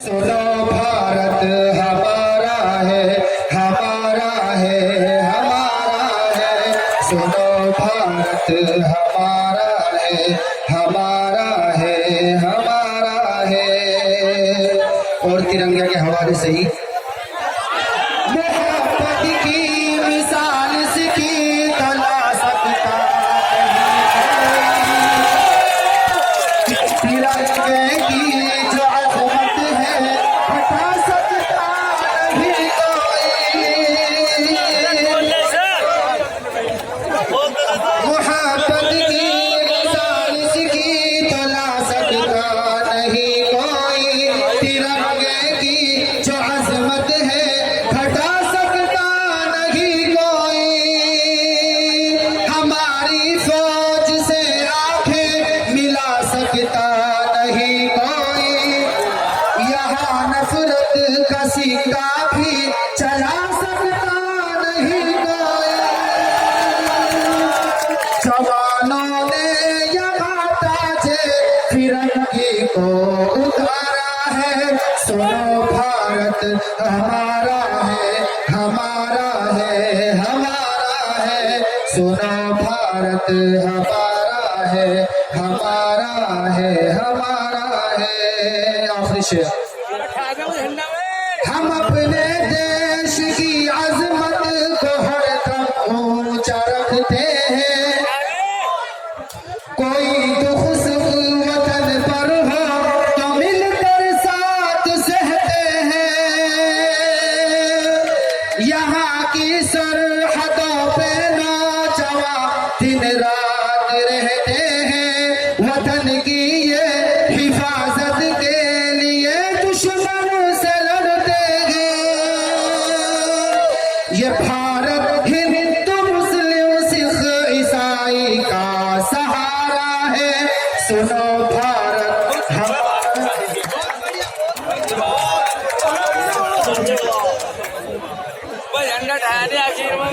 सुनो भारत हमारा है, हमारा है, हमारा है। सुनो भारत हमारा है, हमारा है, हमारा है। और तिरंगे के हवाले से ही मोहब्बत की मिसाल इसकी तला सकता तिरंगे की जो अजमत है हटा सकता नहीं कोई। मोहब्बत की मिसाल इसकी तला सकता नहीं कोई। तिरंगे की जो अजमत है हटा सकता नहीं कोई। हमारी फौज से आंखें मिला सकता नहीं कोई। यहाँ नफरत का सिक्का भी चला सकता नहीं कोई। जवानों ने यहाँ ताजे फिरंगी को उतारा है। सुनो भारत हमारा है, हमारा है, हमारा है। सुनो भारत हमारा है, हमारा है, हमारा है। आखिरी शेर। हम अपने देश की अजमत को हरदम ऊंचा रखते हैं। कोई दुख सुख वतन पर हो तो मिलकर साथ सहते हैं। यहाँ की सरहदों पे नौजवान दिन रात रहते हैं। वतन की ये हिफाजत के लिए दुश्मन से लड़ते हैं। ये भारत हिंदू मुस्लिम सिख ईसाई का सहारा है। सुनो भारत भाई अंडा ठाया आखिर में